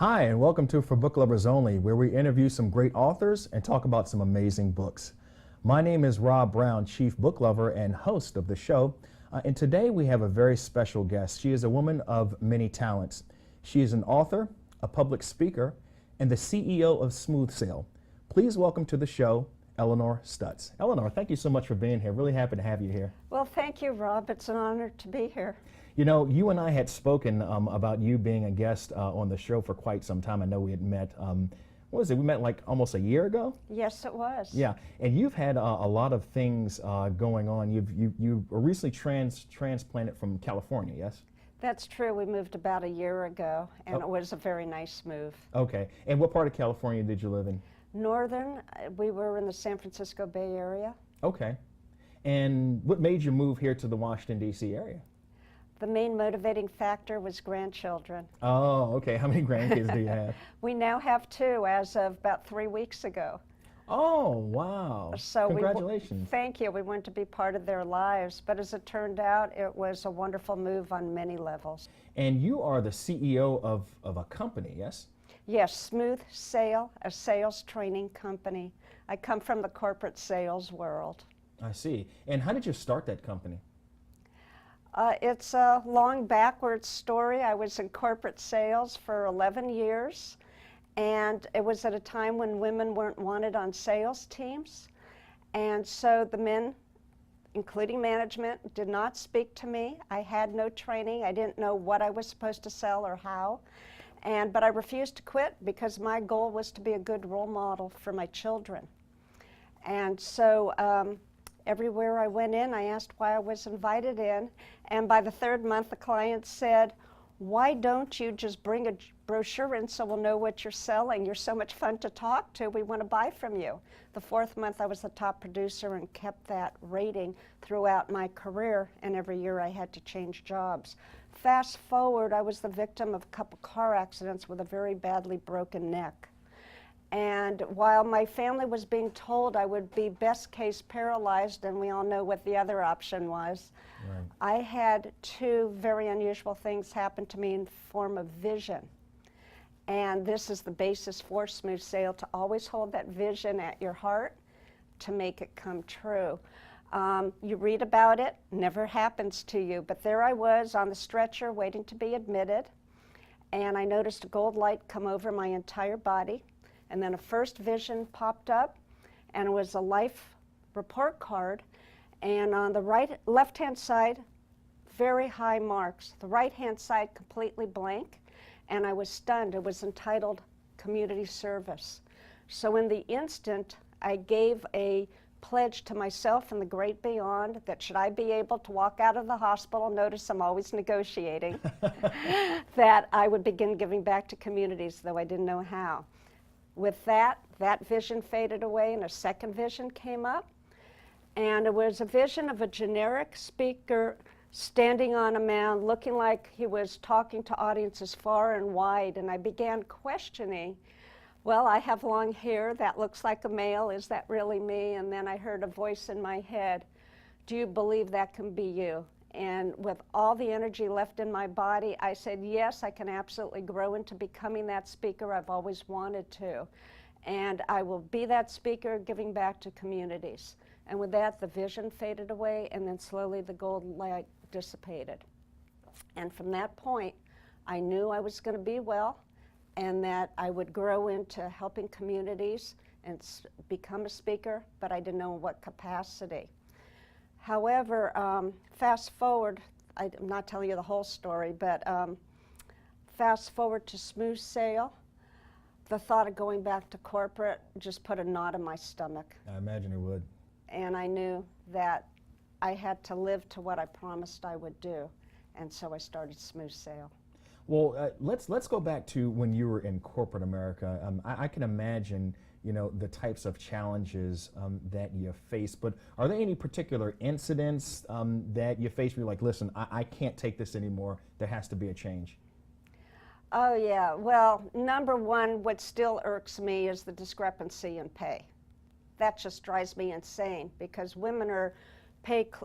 Hi, and welcome to For Book Lovers Only, where we interview some great authors and talk about some amazing books. My name is Rob Brown, Chief Book Lover and host of the show. And today we have a very special guest. She is a woman of many talents. She is an author, a public speaker, and the CEO of Smooth Sail. Please welcome to the show, Elinor Stutz. Elinor, thank you so much for being here. Really happy to have you here. Well, thank you, Rob. It's an honor to be here. You know, you and I had spoken about you being a guest on the show for quite some time. I know we had met, what was it? We met like almost a year ago? Yes, it was. Yeah, and you've had a lot of things going on. You were recently transplanted from California, yes? That's true. We moved about a year ago, and it was a very nice move. Okay, and what part of California did you live in? Northern. We were in the San Francisco Bay Area. Okay, and what made you move here to the Washington, D.C. area? The main motivating factor was grandchildren. Oh, okay. How many grandkids do you have? We now have 2 as of about 3 weeks ago. Oh, wow. So congratulations. Thank you. We wanted to be part of their lives, but as it turned out, it was a wonderful move on many levels. And you are the CEO of a company, yes? Yes, Smooth Sail, a sales training company. I come from the corporate sales world. I see. And how did you start that company? It's a long backwards story. I was in corporate sales for 11 years, and it was at a time when women weren't wanted on sales teams. And so the men, including management, did not speak to me. I had no training. I didn't know what I was supposed to sell or how. But I refused to quit because my goal was to be a good role model for my children. And so everywhere I went in, I asked why I was invited in, and by the 3rd month, the client said, "Why don't you just bring a brochure in so we'll know what you're selling? You're so much fun to talk to. We want to buy from you." The 4th month, I was the top producer and kept that rating throughout my career, and every year I had to change jobs. Fast forward, I was the victim of a couple car accidents with a very badly broken neck. And while my family was being told I would be best case paralyzed, and we all know what the other option was, right, I had 2 very unusual things happen to me in form of vision. And this is the basis for Smooth Sail, to always hold that vision at your heart to make it come true. You read about it, never happens to you, but there I was on the stretcher waiting to be admitted, and I noticed a gold light come over my entire body. And then a first vision popped up, and it was a life report card. And on the left-hand side, very high marks. The right-hand side, completely blank. And I was stunned. It was entitled Community Service. So in the instant, I gave a pledge to myself and the great beyond that should I be able to walk out of the hospital, notice I'm always negotiating, that I would begin giving back to communities, though I didn't know how. With that vision faded away, and a second vision came up. And it was a vision of a generic speaker standing on a mound, looking like he was talking to audiences far and wide. And I began questioning, well, I have long hair, that looks like a male, is that really me? And then I heard a voice in my head, do you believe that can be you? And with all the energy left in my body, I said, yes, I can absolutely grow into becoming that speaker I've always wanted to. And I will be that speaker giving back to communities. And with that, the vision faded away, and then slowly the gold light dissipated. And from that point, I knew I was going to be well, and that I would grow into helping communities and become a speaker, but I didn't know in what capacity. However, fast forward, I'm not telling you the whole story, but fast forward to Smooth Sail, the thought of going back to corporate just put a knot in my stomach. I imagine it would. And I knew that I had to live to what I promised I would do, and so I started Smooth Sail. Well, let's go back to when you were in corporate America. I can imagine, you know, the types of challenges that you face, but are there any particular incidents that you faced where you're like, listen, I can't take this anymore, there has to be a change? Oh yeah, well, number one, what still irks me is the discrepancy in pay. That just drives me insane, because women are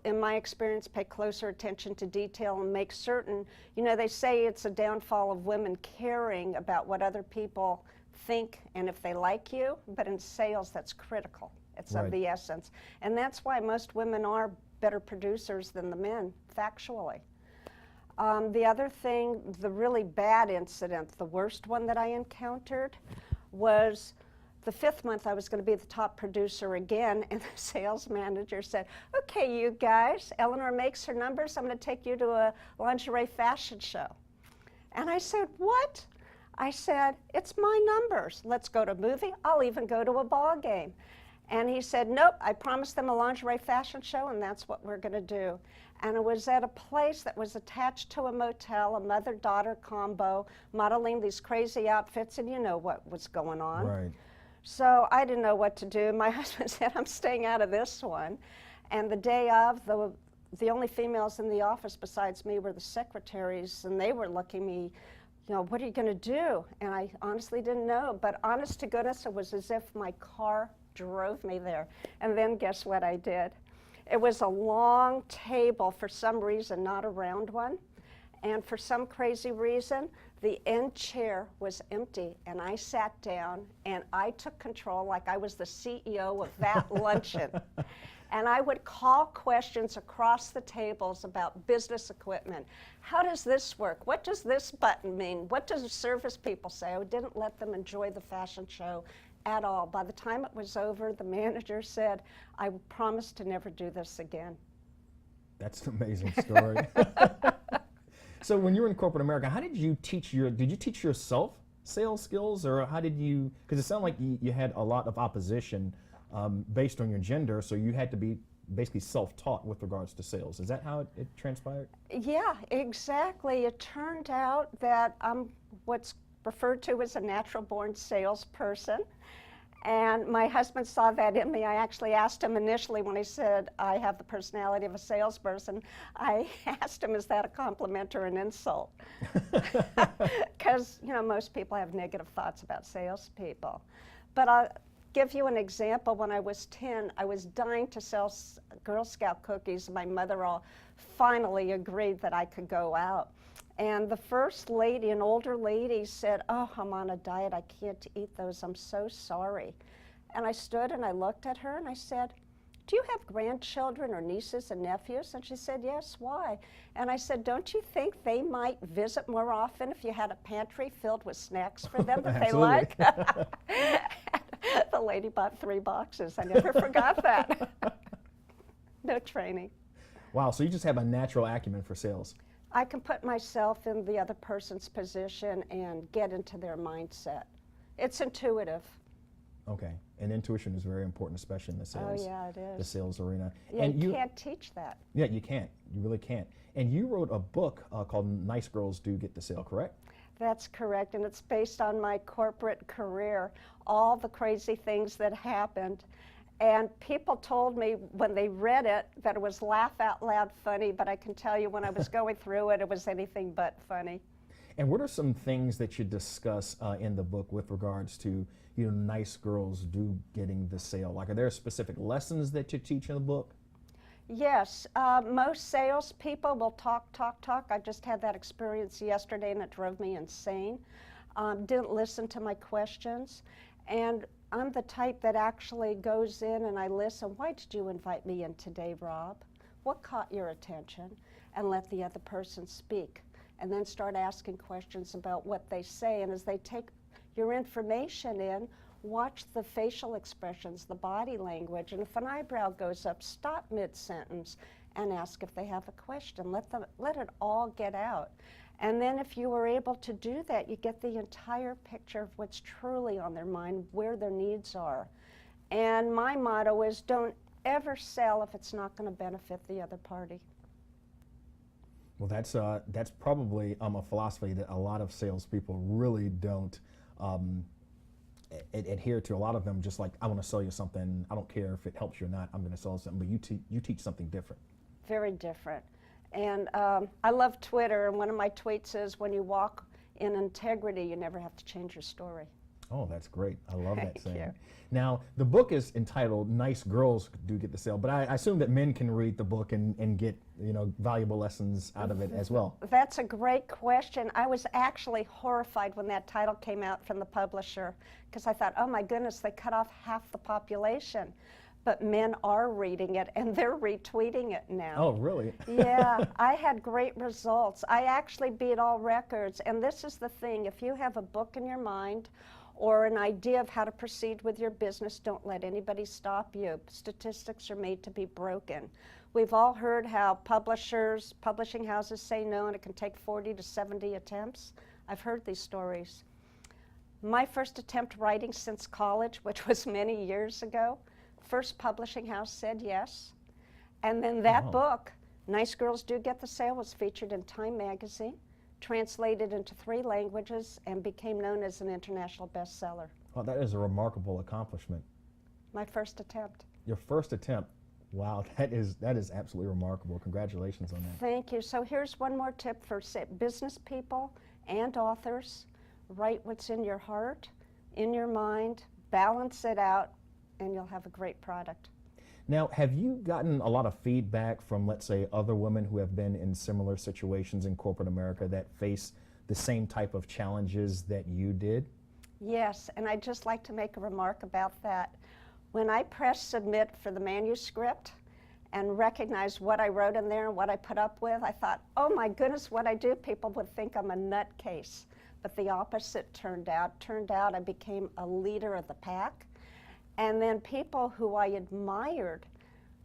in my experience, pay closer attention to detail and make certain, you know, they say it's a downfall of women caring about what other people think and if they like you, but in sales that's critical. It's of the essence. And that's why most women are better producers than the men, factually. The other thing, the really bad incident, the worst one that I encountered was the 5th month I was going to be the top producer again, and the sales manager said, okay, you guys, Elinor makes her numbers, I'm going to take you to a lingerie fashion show. And I said, what? I said, it's my numbers. Let's go to a movie. I'll even go to a ball game. And he said, nope, I promised them a lingerie fashion show, and that's what we're going to do. And it was at a place that was attached to a motel, a mother-daughter combo, modeling these crazy outfits, and you know what was going on. Right. So I didn't know what to do. My husband said, I'm staying out of this one. And the day of, the only females in the office besides me were the secretaries, and they were looking at me, you know, what are you going to do? And I honestly didn't know, but honest to goodness, it was as if my car drove me there. And then guess what I did? It was a long table for some reason, not a round one. And for some crazy reason, the end chair was empty, and I sat down and I took control like I was the CEO of that luncheon. And I would call questions across the tables about business equipment. How does this work? What does this button mean? What does the service people say? I didn't let them enjoy the fashion show at all. By the time it was over, the manager said, I promise to never do this again. That's an amazing story. So when you were in corporate America, how did you teach yourself sales skills, or how did you, because it sounded like you had a lot of opposition based on your gender, so you had to be basically self-taught with regards to sales. Is that how it transpired? Yeah, exactly. It turned out that I'm what's referred to as a natural-born salesperson. And my husband saw that in me. I actually asked him initially when he said, I have the personality of a salesperson, I asked him, is that a compliment or an insult? Because, you know, most people have negative thoughts about salespeople. But I'll give you an example. When I was 10, I was dying to sell Girl Scout cookies. My mother finally agreed that I could go out. And the first lady, an older lady, said, oh, I'm on a diet. I can't eat those. I'm so sorry. And I stood and I looked at her and I said, do you have grandchildren or nieces and nephews? And she said, yes, why? And I said, don't you think they might visit more often if you had a pantry filled with snacks for them that they like? The lady bought 3 boxes. I never forgot that. No training. Wow, so you just have a natural acumen for sales. I can put myself in the other person's position and get into their mindset. It's intuitive. Okay, and intuition is very important, especially in the sales. Oh yeah, it is. The sales arena. Yeah, and you can't teach that. Yeah, you can't. You really can't. And you wrote a book called Nice Girls Do Get the Sale, correct? That's correct, and it's based on my corporate career, all the crazy things that happened. And people told me when they read it that it was laugh out loud funny, but I can tell you when I was going through it, it was anything but funny. And what are some things that you discuss in the book with regards to, you know, nice girls do getting the sale? Like, are there specific lessons that you teach in the book? Yes, most salespeople will talk. I just had that experience yesterday and it drove me insane. Didn't listen to my questions. And I'm the type that actually goes in and I listen. Why did you invite me in today, Rob? What caught your attention? And let the other person speak. And then start asking questions about what they say. And as they take your information in, watch the facial expressions, the body language. And if an eyebrow goes up, stop mid-sentence and ask if they have a question. Let it all get out. And then if you are able to do that, you get the entire picture of what's truly on their mind, where their needs are. And my motto is don't ever sell if it's not going to benefit the other party. Well, that's probably a philosophy that a lot of salespeople really don't adhere to. A lot of them just like, I want to sell you something. I don't care if it helps you or not. I'm going to sell something. But you teach something different. Very different. And I love Twitter, and one of my tweets is, when you walk in integrity, you never have to change your story. Oh, that's great. I love that Thank saying. you. Now, the book is entitled Nice Girls Do Get the Sale, but I assume that men can read the book and get, valuable lessons out of it as well. That's a great question. I was actually horrified when that title came out from the publisher because I thought, oh my goodness, they cut off half the population. But men are reading it and they're retweeting it now. Oh, really? Yeah, I had great results. I actually beat all records. And this is the thing, if you have a book in your mind or an idea of how to proceed with your business, don't let anybody stop you. Statistics are made to be broken. We've all heard how publishing houses say no and it can take 40 to 70 attempts. I've heard these stories. My first attempt writing since college, which was many years ago, first publishing house said yes. And then that book, Nice Girls Do Get the Sale, was featured in Time magazine, translated into 3 languages, and became known as an international bestseller. Oh, that is a remarkable accomplishment. My first attempt. Your first attempt. Wow, that is absolutely remarkable. Congratulations on that. Thank you. So here's one more tip for business people and authors. Write what's in your heart, in your mind, balance it out, and you'll have a great product. Now, have you gotten a lot of feedback from, let's say, other women who have been in similar situations in corporate America that face the same type of challenges that you did? Yes, and I'd just like to make a remark about that. When I pressed submit for the manuscript and recognized what I wrote in there and what I put up with, I thought, oh my goodness, what I do, people would think I'm a nutcase. But the opposite turned out. Turned out I became a leader of the pack. And then people who I admired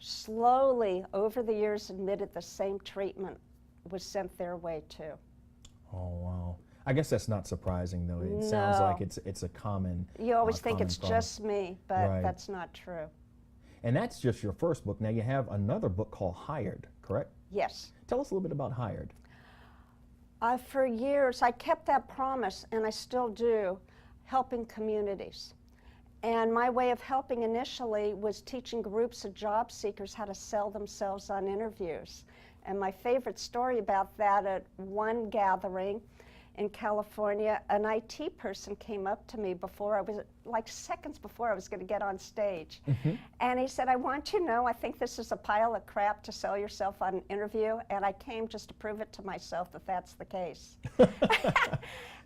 slowly over the years admitted the same treatment was sent their way too. Oh, wow. I guess that's not surprising, though. It sounds like it's a common You always think common it's problem. just me, but Right. that's not true. And that's just your first book. Now you have another book called Hired, correct? Yes. Tell us a little bit about Hired. For years, I kept that promise, and I still do, helping communities. And my way of helping initially was teaching groups of job seekers how to sell themselves on interviews. And my favorite story about that, at one gathering in California, an IT person came up to me like seconds before I was going to get on stage. And he said, I want you to know, I think this is a pile of crap to sell yourself on an interview, and I came just to prove it to myself that that's the case.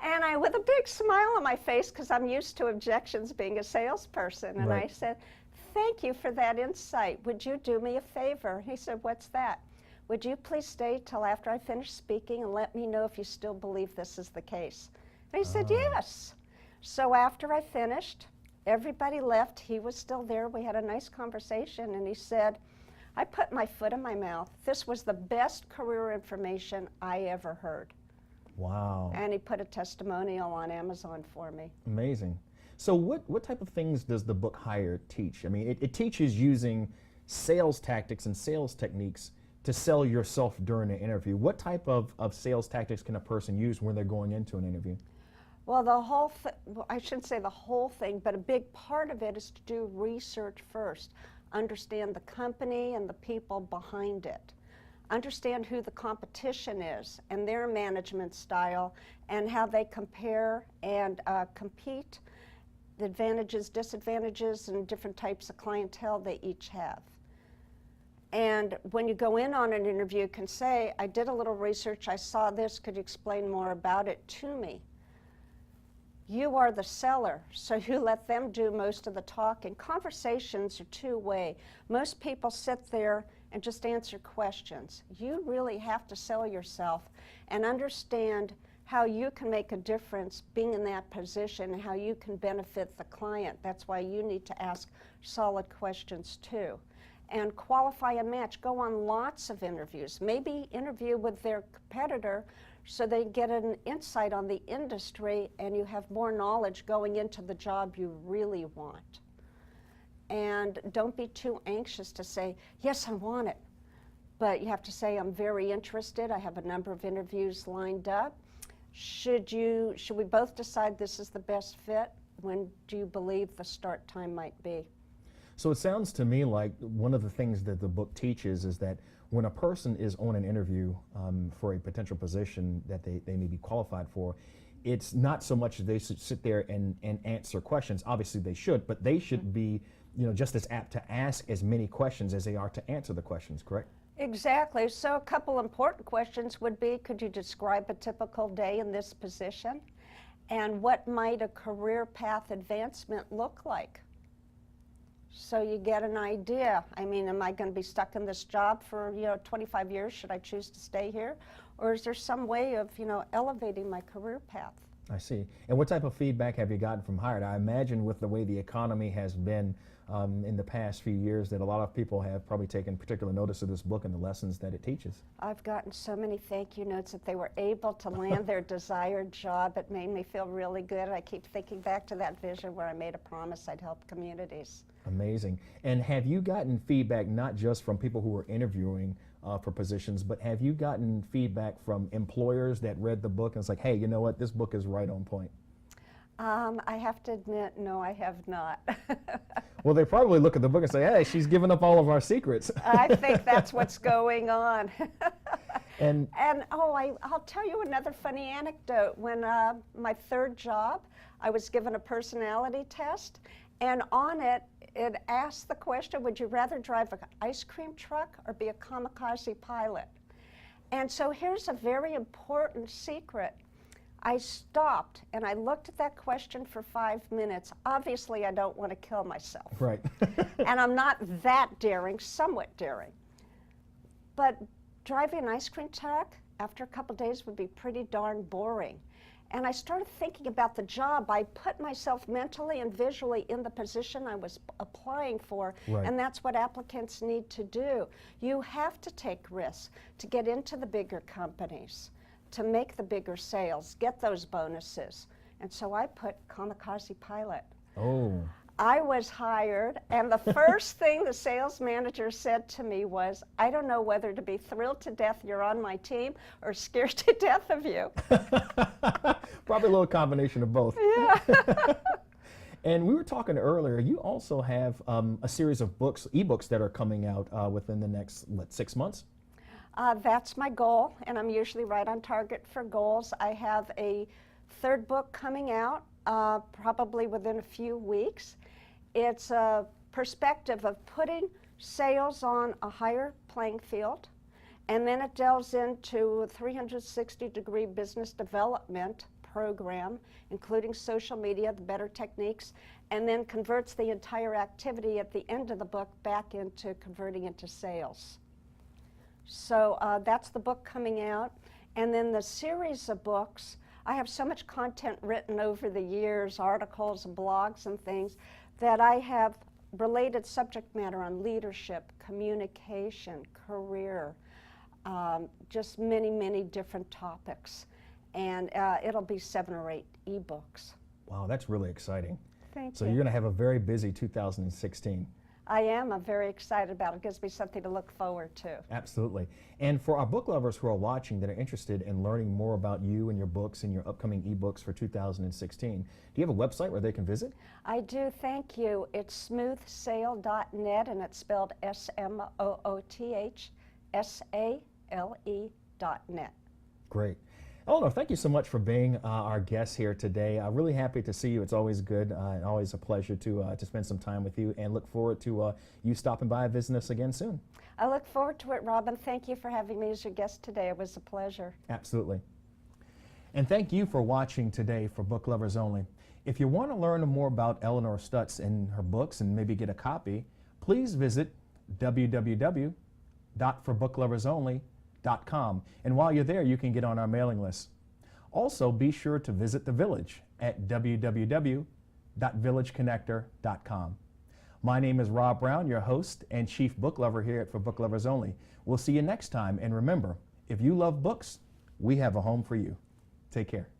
And I, with a big smile on my face, because I'm used to objections being a salesperson, and Right. I said, thank you for that insight. Would you do me a favor? He said, what's that? Would you please stay till after I finish speaking and let me know if you still believe this is the case? And I said, yes. So after I finished, everybody left. He was still there. We had a nice conversation, and he said, I put my foot in my mouth. This was the best career information I ever heard. Wow. And he put a testimonial on Amazon for me. Amazing. So what type of things does the book Hired teach? I mean, it teaches using sales tactics and sales techniques to sell yourself during an interview. What type of sales tactics can a person use when they're going into an interview? Well, I shouldn't say the whole thing, but a big part of it is to do research first. Understand the company and the people behind it. Understand who the competition is and their management style and how they compare and compete, the advantages, disadvantages, and different types of clientele they each have. And when you go in on an interview, you can say, I did a little research, I saw this, could you explain more about it to me? You are the seller, so you let them do most of the talking. Conversations are two-way. Most people sit there and just answer questions. You really have to sell yourself and understand how you can make a difference being in that position and how you can benefit the client. That's why you need to ask solid questions too. And qualify and match. Go on lots of interviews. Maybe interview with their competitor so they get an insight on the industry and you have more knowledge going into the job you really want. And don't be too anxious to say, yes, I want it. But you have to say, I'm very interested. I have a number of interviews lined up. Should we both decide this is the best fit? When do you believe the start time might be? So it sounds to me like one of the things that the book teaches is that when a person is on an interview for a potential position that they may be qualified for, it's not so much that they should sit there and answer questions. Obviously they should, but they should be, just as apt to ask as many questions as they are to answer the questions, correct? Exactly. So a couple important questions would be, could you describe a typical day in this position? And what might a career path advancement look like? So you get an idea. I mean, am I going to be stuck in this job for 25 years? Should I choose to stay here? Or is there some way of elevating my career path? I see. And what type of feedback have you gotten from hired? I imagine with the way the economy has been in the past few years that a lot of people have probably taken particular notice of this book and the lessons that it teaches. I've gotten so many thank you notes that they were able to land their desired job. It made me feel really good. I keep thinking back to that vision where I made a promise I'd help communities. Amazing. And have you gotten feedback not just from people who are interviewing for positions, but have you gotten feedback from employers that read the book and it's like, hey, you know what, this book is right on point? I have to admit, no, I have not. Well, they probably look at the book and say, hey, she's giving up all of our secrets. I think that's what's going on. And I'll tell you another funny anecdote. When my third job, I was given a personality test, and on it, it asked the question, would you rather drive an ice cream truck or be a kamikaze pilot? And so here's a very important secret. I stopped and I looked at that question for 5 minutes. Obviously, I don't want to kill myself. right. And I'm not that daring, somewhat daring. But driving an ice cream truck after a couple days would be pretty darn boring. And I started thinking about the job. I put myself mentally and visually in the position I was applying for, Right. and that's what applicants need to do. You have to take risks to get into the bigger companies, to make the bigger sales, get those bonuses. And so I put kamikaze pilot. Oh. I was hired, and the first thing the sales manager said to me was, I don't know whether to be thrilled to death you're on my team or scared to death of you. Probably a little combination of both. Yeah. And we were talking earlier, you also have a series of books, ebooks that are coming out within the next, 6 months? That's my goal, and I'm usually right on target for goals. I have a third book coming out probably within a few weeks. It's a perspective of putting sales on a higher playing field, and then it delves into a 360-degree business development program, including social media, the better techniques, and then converts the entire activity at the end of the book back into converting into sales. So that's the book coming out. And then the series of books, I have so much content written over the years, articles and blogs and things, that I have related subject matter on leadership, communication, career, just many, many different topics. And it'll be 7 or 8 ebooks. Wow, that's really exciting. Thank So you. you're going to have a very busy 2016. I am. I'm very excited about it. It gives me something to look forward to. Absolutely. And for our book lovers who are watching that are interested in learning more about you and your books and your upcoming ebooks for 2016, do you have a website where they can visit? I do, thank you. It's smoothsale.net, and it's spelled SMOOTHSALE.net. Great. Elinor, thank you so much for being our guest here today. I'm really happy to see you. It's always good and always a pleasure to spend some time with you, and look forward to you stopping by and visiting us again soon. I look forward to it, Robin. Thank you for having me as your guest today. It was a pleasure. Absolutely. And thank you for watching today for Book Lovers Only. If you want to learn more about Elinor Stutz and her books and maybe get a copy, please visit www.forbookloversonly.com. And while you're there, you can get on our mailing list. Also, be sure to visit The Village at www.villageconnector.com. My name is Rob Brown, your host and chief book lover here at For Book Lovers Only. We'll see you next time, and remember, if you love books, we have a home for you. Take care.